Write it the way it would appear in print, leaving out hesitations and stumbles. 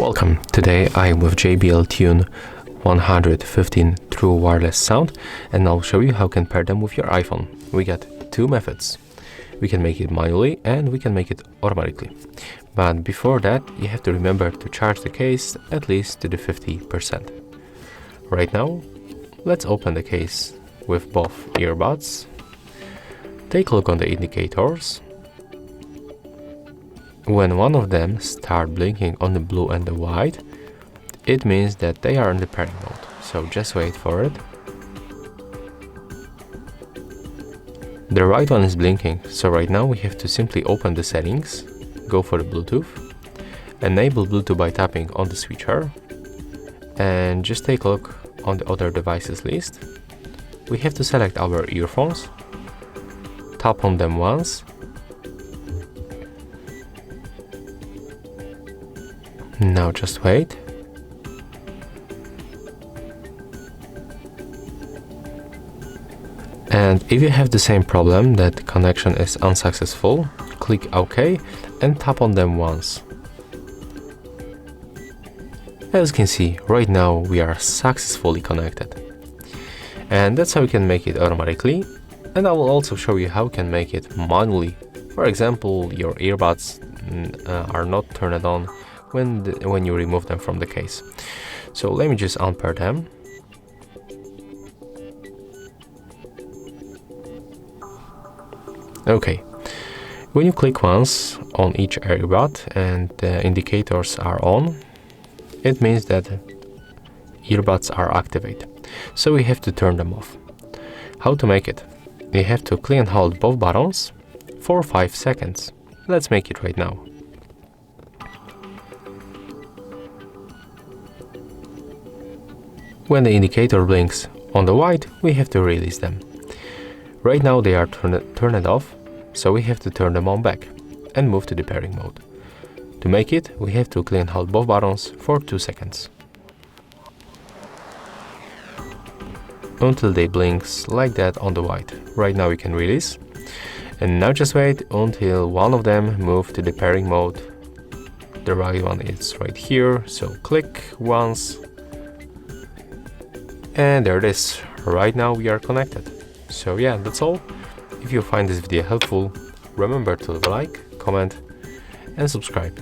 Welcome. Today I'm with JBL Tune 115 True Wireless Sound, and I'll show you how you can pair them with your iPhone. We got two methods. We can make it manually and we can make it automatically. But before that, you have to remember to charge the case at least to the 50%. Right now, let's open the case with both earbuds. Take a look on the indicators. When one of them starts blinking on the blue and the white, it means that they are in the pairing mode. So just wait for it. The right one is blinking, so right now we have to simply open the settings, go for the Bluetooth, enable Bluetooth by tapping on the switcher, and just take a look on the other devices list. We have to select our earphones, tap on them once, now just wait. And if you have the same problem that connection is unsuccessful, click OK and tap on them once. As you can see, right now we are successfully connected. And that's how you can make it automatically. And I will also show you how you can make it manually. For example, your earbuds are not turned on when you remove them from the case. So let me just unpair them. Okay, when you click once on each earbud and the indicators are on, it means that earbuds are activated. So we have to turn them off. How to make it? You have to click and hold both buttons for 5 seconds. Let's make it right now. When the indicator blinks on the white, we have to release them. Right now they are turned off, so we have to turn them on back and move to the pairing mode. To make it, we have to click and hold both buttons for 2 seconds. Until they blinks like that on the white. Right now we can release. And now just wait until one of them move to the pairing mode. The right one is right here, so click once. And there it is. Right now we are connected. So yeah, that's all. If you find this video helpful, remember to like, comment and subscribe.